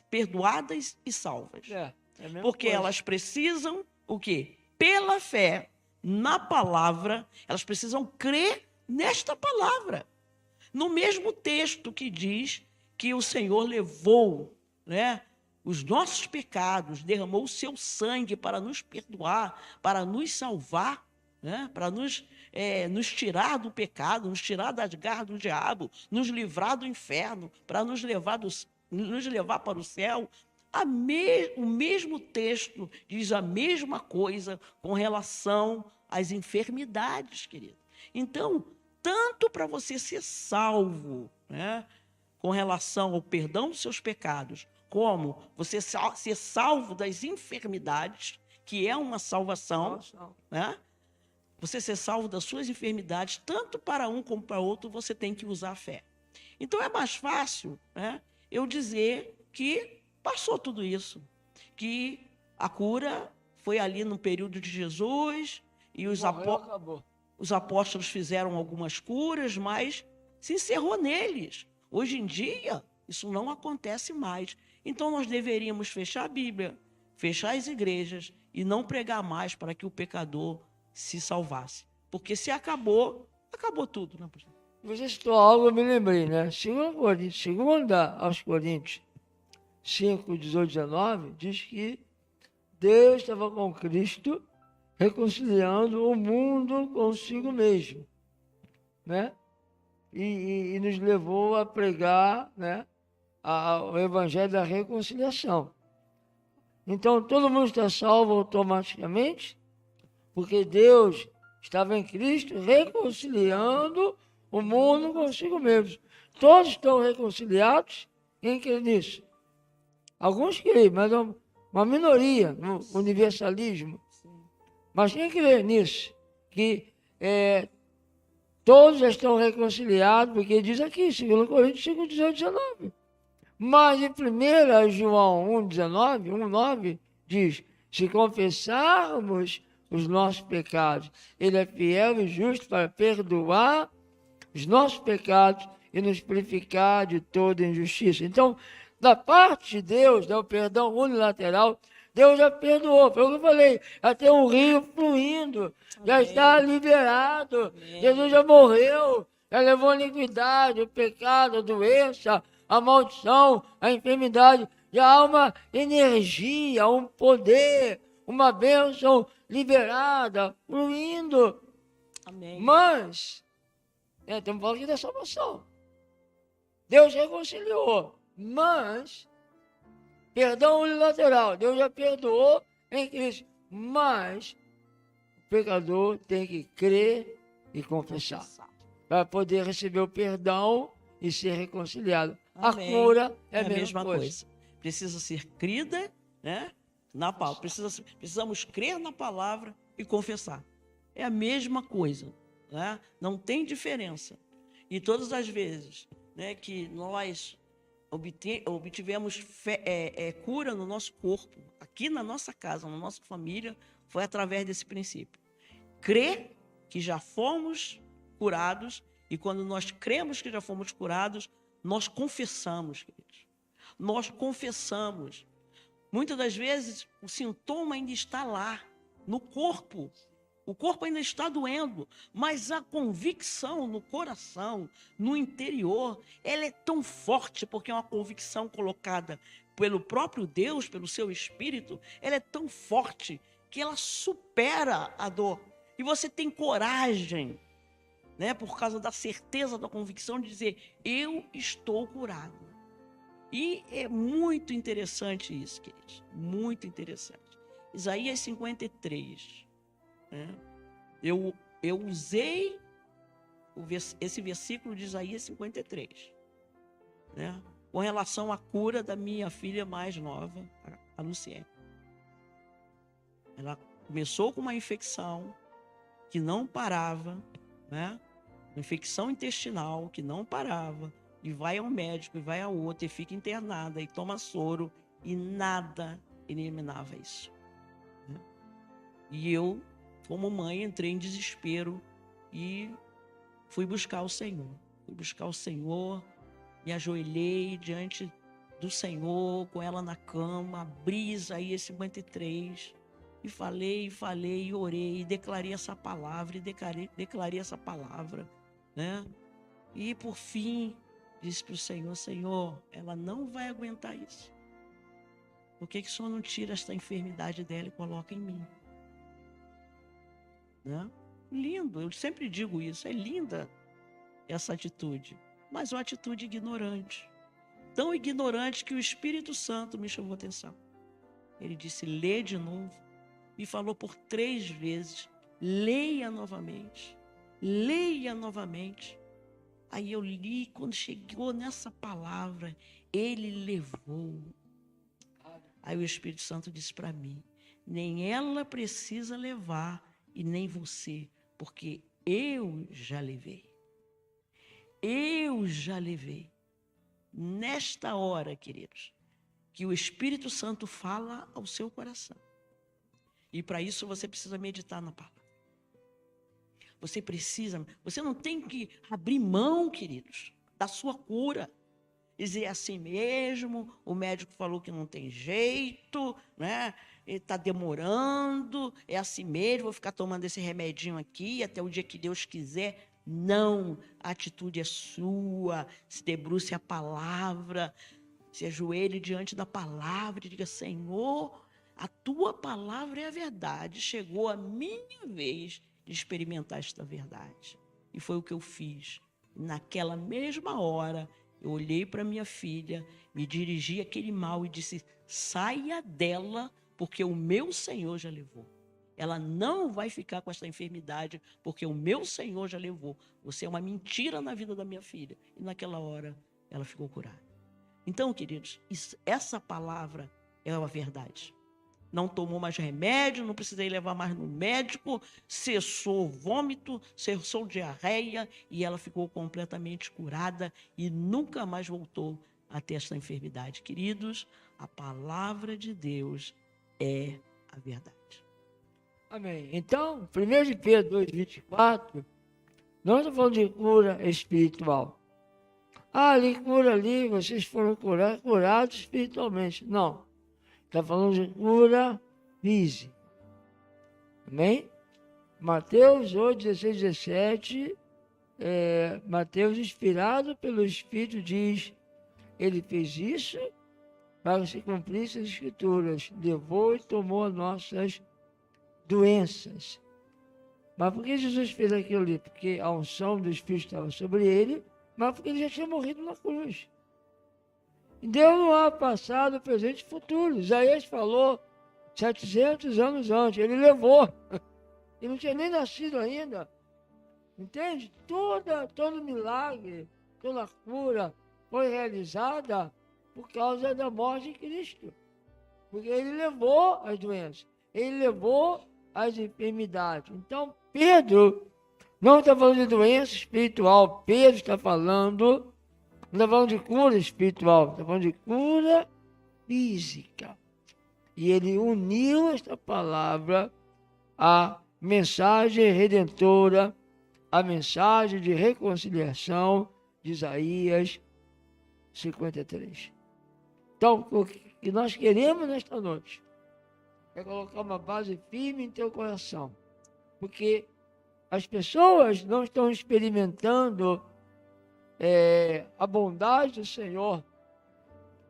Speaker 1: perdoadas e salvas? Porque elas precisam, o quê? Pela fé, na palavra, elas precisam crer nesta palavra. No mesmo texto que diz que o Senhor levou, né, os nossos pecados, derramou o seu sangue para nos perdoar, para nos salvar, né, para nos tirar do pecado, nos tirar das garras do diabo, nos livrar do inferno, para nos levar para o céu. O mesmo texto diz a mesma coisa com relação às enfermidades, querido. Então, tanto para você ser salvo, né, com relação ao perdão dos seus pecados, como você ser salvo das enfermidades, que é uma salvação, né? Você ser salvo das suas enfermidades, tanto para um como para outro, você tem que usar a fé. Então, é mais fácil, né, eu dizer que passou tudo isso, que a cura foi ali no período de Jesus, e os apóstolos fizeram algumas curas, mas se encerrou neles. Hoje em dia, isso não acontece mais. Então, nós deveríamos fechar a Bíblia, fechar as igrejas e não pregar mais para que o pecador se salvasse. Porque se acabou tudo, né, pastor?
Speaker 2: Você citou algo, eu me lembrei, né? Segunda aos Coríntios 5, 18, 19, diz que Deus estava com Cristo reconciliando o mundo consigo mesmo, né? E nos levou a pregar, né, o evangelho da reconciliação. Então, todo mundo está salvo automaticamente, porque Deus estava em Cristo reconciliando o mundo consigo mesmo. Todos estão reconciliados. Quem crê nisso? Alguns creem, mas uma minoria no universalismo. Mas quem crê nisso? Que todos estão reconciliados, porque diz aqui, 2 Coríntios 5, 18, 19. Mas em 1 João 1,9 diz, se confessarmos os nossos pecados, Ele é fiel e justo para perdoar os nossos pecados e nos purificar de toda injustiça. Então, da parte de Deus, o perdão unilateral, Deus já perdoou. Foi o que eu falei, já tem um rio fluindo, já está liberado. Jesus já morreu, já levou a iniquidade, o pecado, a doença, a maldição, a enfermidade. Já há uma energia, um poder, uma bênção liberada, fluindo.
Speaker 1: Amém.
Speaker 2: Mas, estamos falando aqui da salvação. Deus reconciliou, mas, perdão unilateral, Deus já perdoou em Cristo, mas o pecador tem que crer e confessar para poder receber o perdão e ser reconciliado. Amém. A cura é a mesma coisa.
Speaker 1: Precisa ser crida, né, na palavra. Precisamos crer na palavra e confessar. É a mesma coisa, né? Não tem diferença. E todas as vezes, né, que nós obtivemos cura no nosso corpo, aqui na nossa casa, na nossa família, foi através desse princípio. Crer que já fomos curados, e quando nós cremos que já fomos curados, nós confessamos, queridos. Nós confessamos. Muitas das vezes, o sintoma ainda está lá, no corpo. O corpo ainda está doendo, mas a convicção no coração, no interior, ela é tão forte, porque é uma convicção colocada pelo próprio Deus, pelo seu Espírito, ela é tão forte que ela supera a dor. E você tem coragem, né, por causa da certeza da convicção de dizer, eu estou curado. E é muito interessante isso, queridos, muito interessante. Isaías 53, né? Eu usei esse versículo de Isaías 53, né, com relação à cura da minha filha mais nova, a Luciene. Ela começou com uma infecção que não parava, né? Uma infecção intestinal que não parava. E vai ao médico, e vai ao outro, e fica internada, e toma soro, e nada eliminava isso, né? E eu, como mãe, entrei em desespero e fui buscar o Senhor. Fui buscar o Senhor, me ajoelhei diante do Senhor, com ela na cama, abri Isaías 53, e falei, e orei, e declarei essa palavra, declarei essa palavra, né? E por fim, disse para o Senhor, Senhor, ela não vai aguentar isso. Por que o Senhor não tira esta enfermidade dela e coloca em mim? Né? Lindo, eu sempre digo isso, é linda essa atitude, mas uma atitude ignorante. Tão ignorante que o Espírito Santo me chamou a atenção. Ele disse, lê de novo. Me falou por 3 vezes, leia novamente, leia novamente. Aí eu li, quando chegou nessa palavra, ele levou. Aí o Espírito Santo disse para mim, nem ela precisa levar e nem você, porque eu já levei. Eu já levei. Nesta hora, queridos, que o Espírito Santo fala ao seu coração. E para isso você precisa meditar na palavra. Você não tem que abrir mão, queridos, da sua cura. Dizer assim mesmo, o médico falou que não tem jeito, né? Está demorando, é assim mesmo, vou ficar tomando esse remedinho aqui até o dia que Deus quiser. Não, a atitude é sua, se debruce a palavra, se ajoelhe diante da palavra e diga, Senhor, a tua palavra é a verdade, chegou a minha vez de experimentar esta verdade. E foi o que eu fiz. Naquela mesma hora, eu olhei para minha filha, me dirigi àquele mal e disse, saia dela, porque o meu Senhor já levou. Ela não vai ficar com essa enfermidade, porque o meu Senhor já levou. Você é uma mentira na vida da minha filha. E naquela hora, ela ficou curada. Então, queridos, essa palavra é a verdade. Não tomou mais remédio, não precisei levar mais no médico, cessou o vômito, cessou diarreia, e ela ficou completamente curada e nunca mais voltou a ter essa enfermidade. Queridos, a palavra de Deus é a verdade.
Speaker 2: Amém. Então, 1 de Pedro 2,24, não estou falando de cura espiritual. Ali, cura ali, vocês foram curados espiritualmente. Não. Está falando de cura física. Amém? Mateus 8, 16, 17. Mateus, inspirado pelo Espírito, diz: ele fez isso para que se cumprissem as Escrituras. Levou e tomou as nossas doenças. Mas por que Jesus fez aquilo ali? Porque a unção do Espírito estava sobre ele, mas porque ele já tinha morrido na cruz. Deus não há passado, presente e futuro. Isaías falou 700 anos antes, ele levou. Ele não tinha nem nascido ainda. Entende? Todo milagre, toda cura foi realizada por causa da morte de Cristo. Porque ele levou as doenças, ele levou as enfermidades. Então, Pedro não está falando de doença espiritual, Pedro está falando, não está falando de cura espiritual, está falando de cura física. E ele uniu esta palavra à mensagem redentora, à mensagem de reconciliação de Isaías 53. Então, o que nós queremos nesta noite é colocar uma base firme em teu coração. Porque as pessoas não estão experimentando a bondade do Senhor,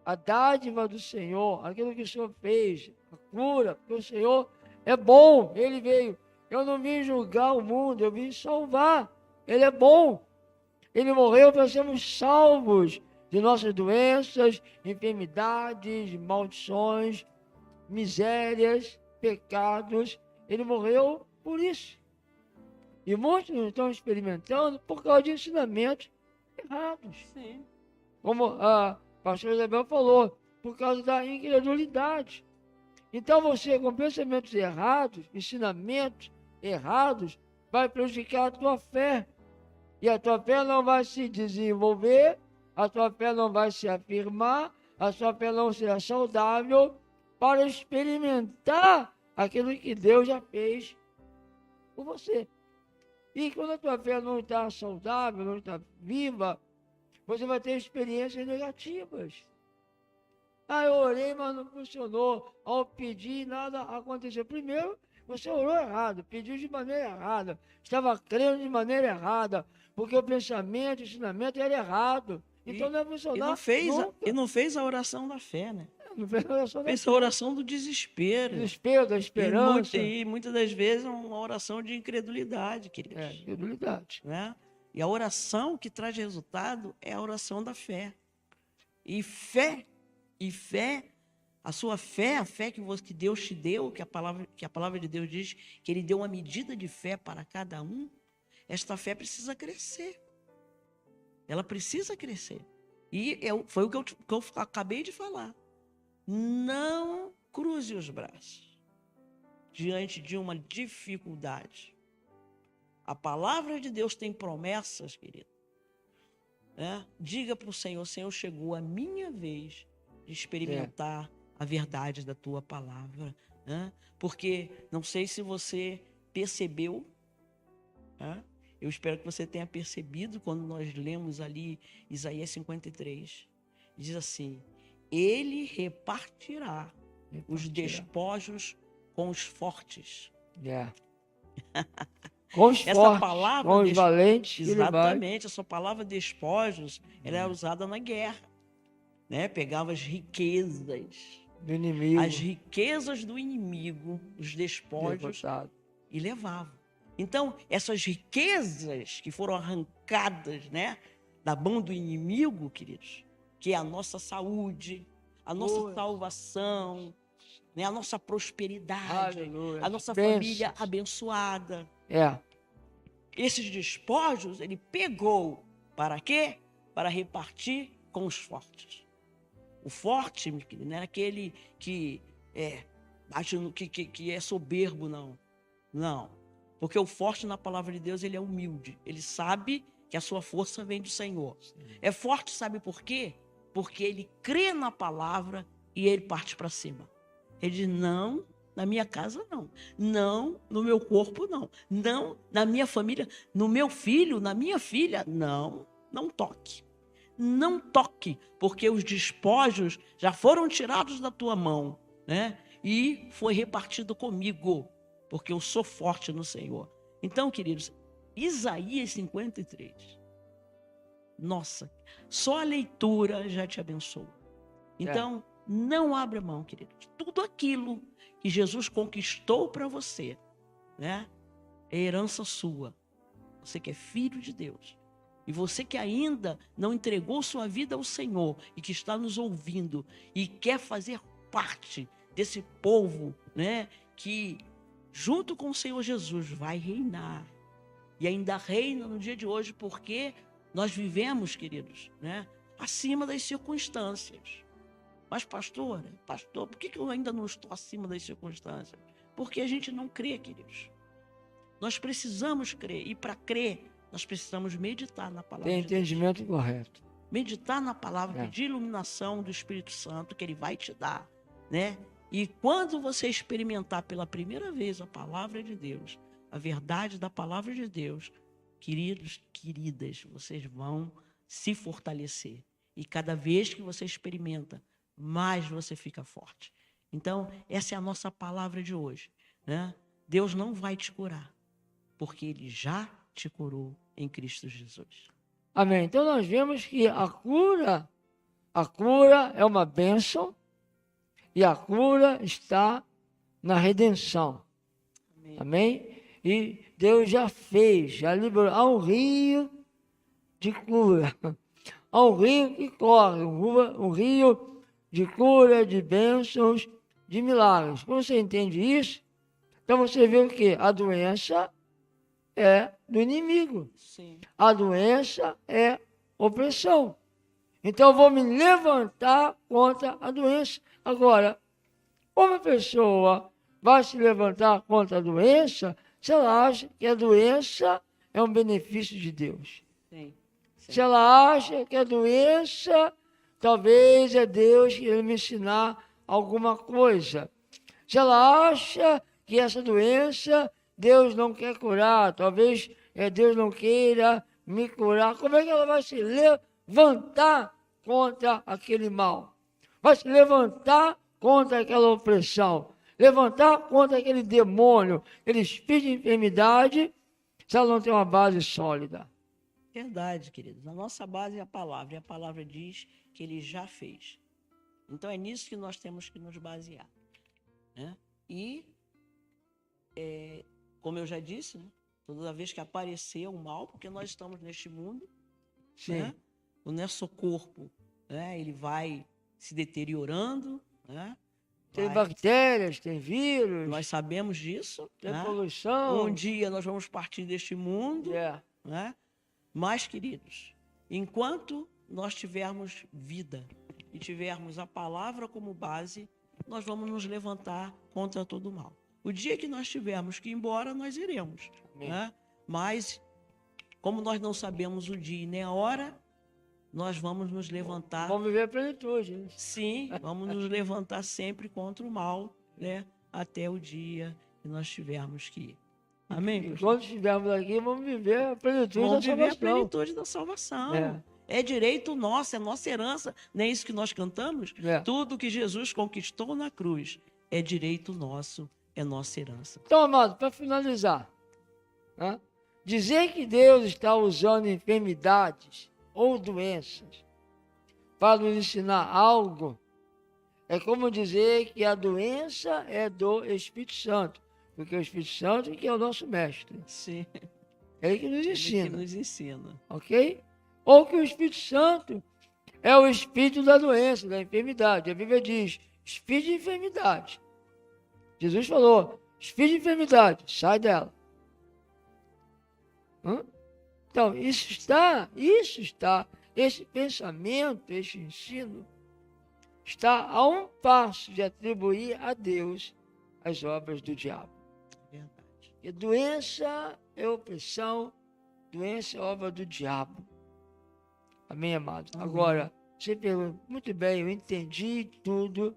Speaker 2: a dádiva do Senhor, aquilo que o Senhor fez, a cura, porque o Senhor é bom, Ele veio. Eu não vim julgar o mundo, eu vim salvar. Ele é bom. Ele morreu para sermos salvos de nossas doenças, enfermidades, maldições, misérias, pecados. Ele morreu por isso. E muitos não estão experimentando por causa de ensinamentos errados.
Speaker 1: Sim.
Speaker 2: Como a pastora Isabel falou, por causa da incredulidade. Então você, com pensamentos errados, ensinamentos errados, vai prejudicar a tua fé. E a tua fé não vai se desenvolver, a tua fé não vai se afirmar, a tua fé não será saudável para experimentar aquilo que Deus já fez por você. E quando a tua fé não está saudável, não está viva, você vai ter experiências negativas. Ah, eu orei, mas não funcionou. Ao pedir, nada aconteceu. Primeiro, você orou errado, pediu de maneira errada, estava crendo de maneira errada, porque o pensamento, o ensinamento era errado. Então não vai funcionar.
Speaker 1: E não fez a oração da fé, né?
Speaker 2: Não fez a oração da
Speaker 1: Fez
Speaker 2: fé.
Speaker 1: a oração do desespero.
Speaker 2: Desespero, da esperança.
Speaker 1: E muitas das vezes é uma oração de incredulidade, queridos.
Speaker 2: Incredulidade.
Speaker 1: Né? E a oração que traz resultado é a oração da fé. E fé, a sua fé, a fé que Deus te deu, que a palavra de Deus diz que Ele deu uma medida de fé para cada um, esta fé precisa crescer. Ela precisa crescer. E foi o que eu acabei de falar. Não cruze os braços diante de uma dificuldade. A palavra de Deus tem promessas, querido. Diga para o Senhor, Senhor, chegou a minha vez de experimentar a verdade da tua palavra. Porque não sei se você percebeu, eu espero que você tenha percebido quando nós lemos ali Isaías 53. Diz assim, Ele repartirá os despojos com os fortes.
Speaker 2: Com os fortes, com os valentes.
Speaker 1: Exatamente, essa palavra despojos, ela é usada na guerra. Né? Pegava as riquezas
Speaker 2: do inimigo.
Speaker 1: As riquezas do inimigo, os despojos, e levava. Então, essas riquezas que foram arrancadas, né, da mão do inimigo, queridos, que é a nossa saúde, a nossa salvação, né, a nossa prosperidade, a nossa família abençoada. Esses despojos, ele pegou para quê? Para repartir com os fortes. O forte, meu querido, não é aquele que é soberbo, não. Não. Porque o forte na palavra de Deus, ele é humilde. Ele sabe que a sua força vem do Senhor. É forte, sabe por quê? Porque ele crê na palavra e ele parte para cima. Ele diz, não, na minha casa não. Não, no meu corpo não. Não, na minha família, no meu filho, na minha filha, não toque. Não toque, porque os despojos já foram tirados da tua mão, né? E foi repartido comigo, porque eu sou forte no Senhor. Então, queridos, Isaías 53. Nossa, só a leitura já te abençoa. Então, não abra mão, queridos. Tudo aquilo que Jesus conquistou para você, né? É herança sua. Você que é filho de Deus. E você que ainda não entregou sua vida ao Senhor e que está nos ouvindo e quer fazer parte desse povo, né, que junto com o Senhor Jesus vai reinar. E ainda reina no dia de hoje porque nós vivemos, queridos, né, acima das circunstâncias. Mas pastor, por que eu ainda não estou acima das circunstâncias? Porque a gente não crê, queridos. Nós precisamos crer e para crer nós precisamos meditar na palavra de Deus.
Speaker 2: Tem entendimento correto.
Speaker 1: Meditar na palavra, pedir iluminação do Espírito Santo, que Ele vai te dar, né? E quando você experimentar pela primeira vez a palavra de Deus, a verdade da palavra de Deus, queridos, queridas, vocês vão se fortalecer. E cada vez que você experimenta, mais você fica forte. Então, essa é a nossa palavra de hoje, né? Deus não vai te curar, porque Ele já te curou em Cristo Jesus.
Speaker 2: Amém. Então nós vemos que a cura é uma bênção e a cura está na redenção. Amém? E Deus já fez, já liberou. Há um rio de cura. Há um rio que corre, um rio de cura, de bênçãos, de milagres. Quando você entende isso, então você vê o quê? A doença é do inimigo.
Speaker 1: Sim.
Speaker 2: A doença é opressão. Então eu vou me levantar contra a doença. Agora, Como a pessoa vai se levantar contra a doença se ela acha que a doença é um benefício de Deus?
Speaker 1: Sim.
Speaker 2: Se ela acha que a doença talvez é Deus que me ensinar alguma coisa. Se ela acha que essa doença Deus não quer curar, talvez Deus não queira me curar, como é que ela vai se levantar contra aquele mal? Vai se levantar contra aquela opressão, levantar contra aquele demônio, aquele espírito de enfermidade, se ela não tem uma base sólida.
Speaker 1: Verdade, queridos. A nossa base é a palavra, e a palavra diz que ele já fez. Então é nisso que nós temos que nos basear, né? E, como eu já disse, né? Toda vez que aparecer o mal, porque nós estamos neste mundo, né? O nosso corpo, né? Ele vai se deteriorando, né?
Speaker 2: Tem bactérias, tem vírus.
Speaker 1: Nós sabemos disso.
Speaker 2: Tem
Speaker 1: né?
Speaker 2: poluição.
Speaker 1: Um dia nós vamos partir deste mundo, né? Mas, queridos, enquanto nós tivermos vida e tivermos a palavra como base, nós vamos nos levantar contra todo o mal. O dia que nós tivermos que ir embora, nós iremos. Né? Mas, como nós não sabemos o dia e nem a hora, nós vamos nos levantar.
Speaker 2: Vamos viver a plenitude. Né?
Speaker 1: Sim, vamos nos levantar sempre contra o mal, né? Até o dia que nós tivermos que ir. Amém?
Speaker 2: E quando estivermos aqui, vamos viver a plenitude da salvação.
Speaker 1: Vamos viver a plenitude da salvação. É direito nosso, é nossa herança. Não é isso que nós cantamos? Tudo que Jesus conquistou na cruz é direito nosso, é nossa herança.
Speaker 2: Então, amado, para finalizar, né? Dizer que Deus está usando enfermidades ou doenças para nos ensinar algo é como dizer que a doença é do Espírito Santo, porque o Espírito Santo é que é o nosso mestre.
Speaker 1: Sim.
Speaker 2: É ele que nos ensina.
Speaker 1: Ele que nos ensina.
Speaker 2: Ok? Ou que o Espírito Santo é o espírito da doença, da enfermidade. A Bíblia diz, espírito de enfermidade. Jesus falou, espírito de enfermidade, sai dela. Então, esse pensamento, esse ensino, está a um passo de atribuir a Deus as obras do diabo.
Speaker 1: Verdade.
Speaker 2: E doença é opressão, doença é obra do diabo. Amém, amado? Amém. Agora, você pergunta, muito bem, eu entendi tudo,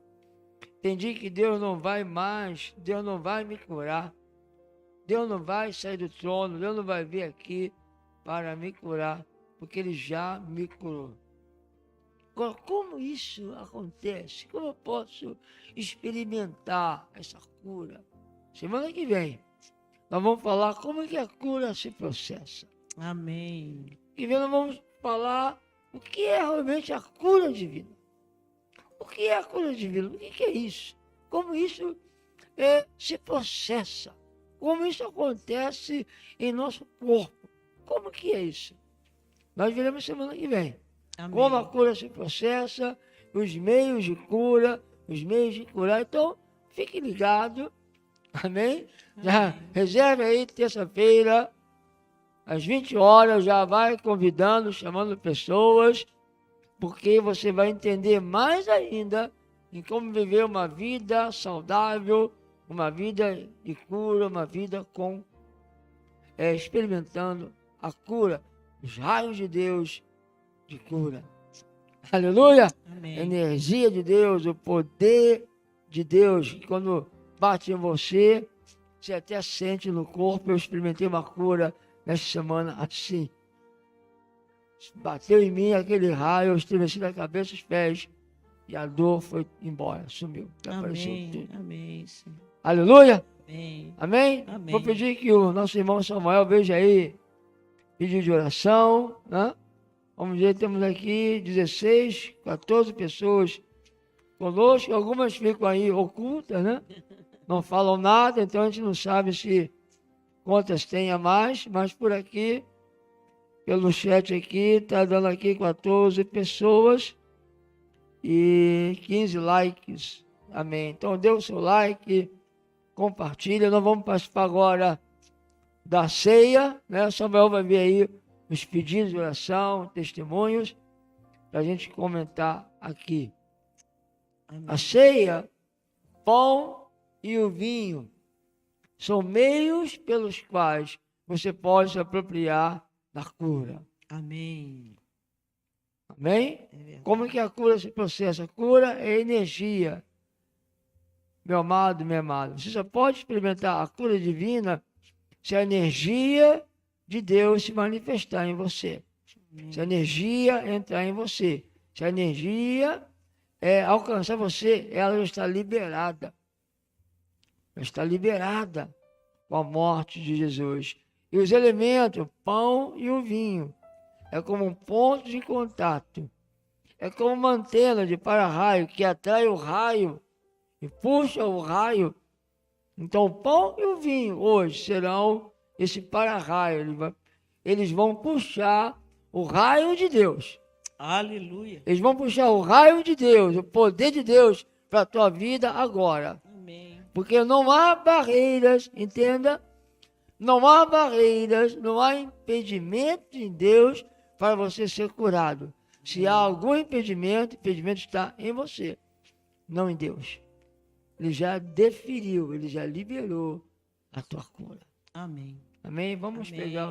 Speaker 2: entendi que Deus não vai mais, Deus não vai me curar, Deus não vai sair do trono, Deus não vai vir aqui para me curar, porque Ele já me curou. Agora, como isso acontece? Como eu posso experimentar essa cura? Semana que vem, nós vamos falar como é que a cura se processa.
Speaker 1: Amém.
Speaker 2: E nós vamos falar o que é realmente a cura divina. O que é a cura divina? O que é isso? Como isso se processa? Como isso acontece em nosso corpo? Como que é isso? Nós veremos semana que vem. Amém. Como a cura se processa, os meios de cura, os meios de curar. Então, fique ligado. Amém? Já reserve aí terça-feira, às 20 horas, já vai convidando, chamando pessoas, porque você vai entender mais ainda em como viver uma vida saudável, uma vida de cura, uma vida com experimentando a cura, os raios de Deus de cura. Aleluia! Amém. A energia de Deus, o poder de Deus, que quando bate em você, você até sente no corpo. Eu experimentei uma cura nessa semana assim. Bateu em mim aquele raio, eu estremeci da cabeça aos pés e a dor foi embora, sumiu.
Speaker 1: Amém, amém. Sim.
Speaker 2: Aleluia!
Speaker 1: Amém.
Speaker 2: Amém?
Speaker 1: Amém.
Speaker 2: Vou pedir que o nosso irmão Samuel veja aí, pedido de oração, né? Vamos ver, temos aqui 16, 14 pessoas conosco, algumas ficam aí ocultas, né? Não falam nada, então a gente não sabe se quantas tem a mais, mas por aqui, pelo chat aqui, está dando aqui 14 pessoas e 15 likes. Amém. Então dê o seu like, compartilha. Nós vamos participar agora da ceia, né? Samuel vai ver aí os pedidos de oração, testemunhos, para a gente comentar aqui. Amém. A ceia pão e o vinho são meios pelos quais você pode se apropriar da cura.
Speaker 1: Amém.
Speaker 2: Amém?
Speaker 1: É verdade.
Speaker 2: Como que a cura se processa? A cura é energia. Meu amado, minha amada, você só pode experimentar a cura divina se a energia de Deus se manifestar em você. Se a energia entrar em você. Se a energia alcançar você, ela já está liberada. Já está liberada com a morte de Jesus. E os elementos, o pão e o vinho, é como um ponto de contato. É como uma antena de para-raio que atrai o raio e puxa o raio. Então o pão e o vinho hoje serão esse para-raio. Eles vão puxar o raio de Deus.
Speaker 1: Aleluia.
Speaker 2: Eles vão puxar o raio de Deus, o poder de Deus para a tua vida agora.
Speaker 1: Amém.
Speaker 2: Porque não há barreiras, entenda? Não há barreiras, não há impedimento em Deus para você ser curado. Se há algum impedimento, o impedimento está em você, não em Deus. Ele já deferiu, ele já liberou a tua cura.
Speaker 1: Amém.
Speaker 2: Amém? Vamos
Speaker 1: Amém.
Speaker 2: pegar o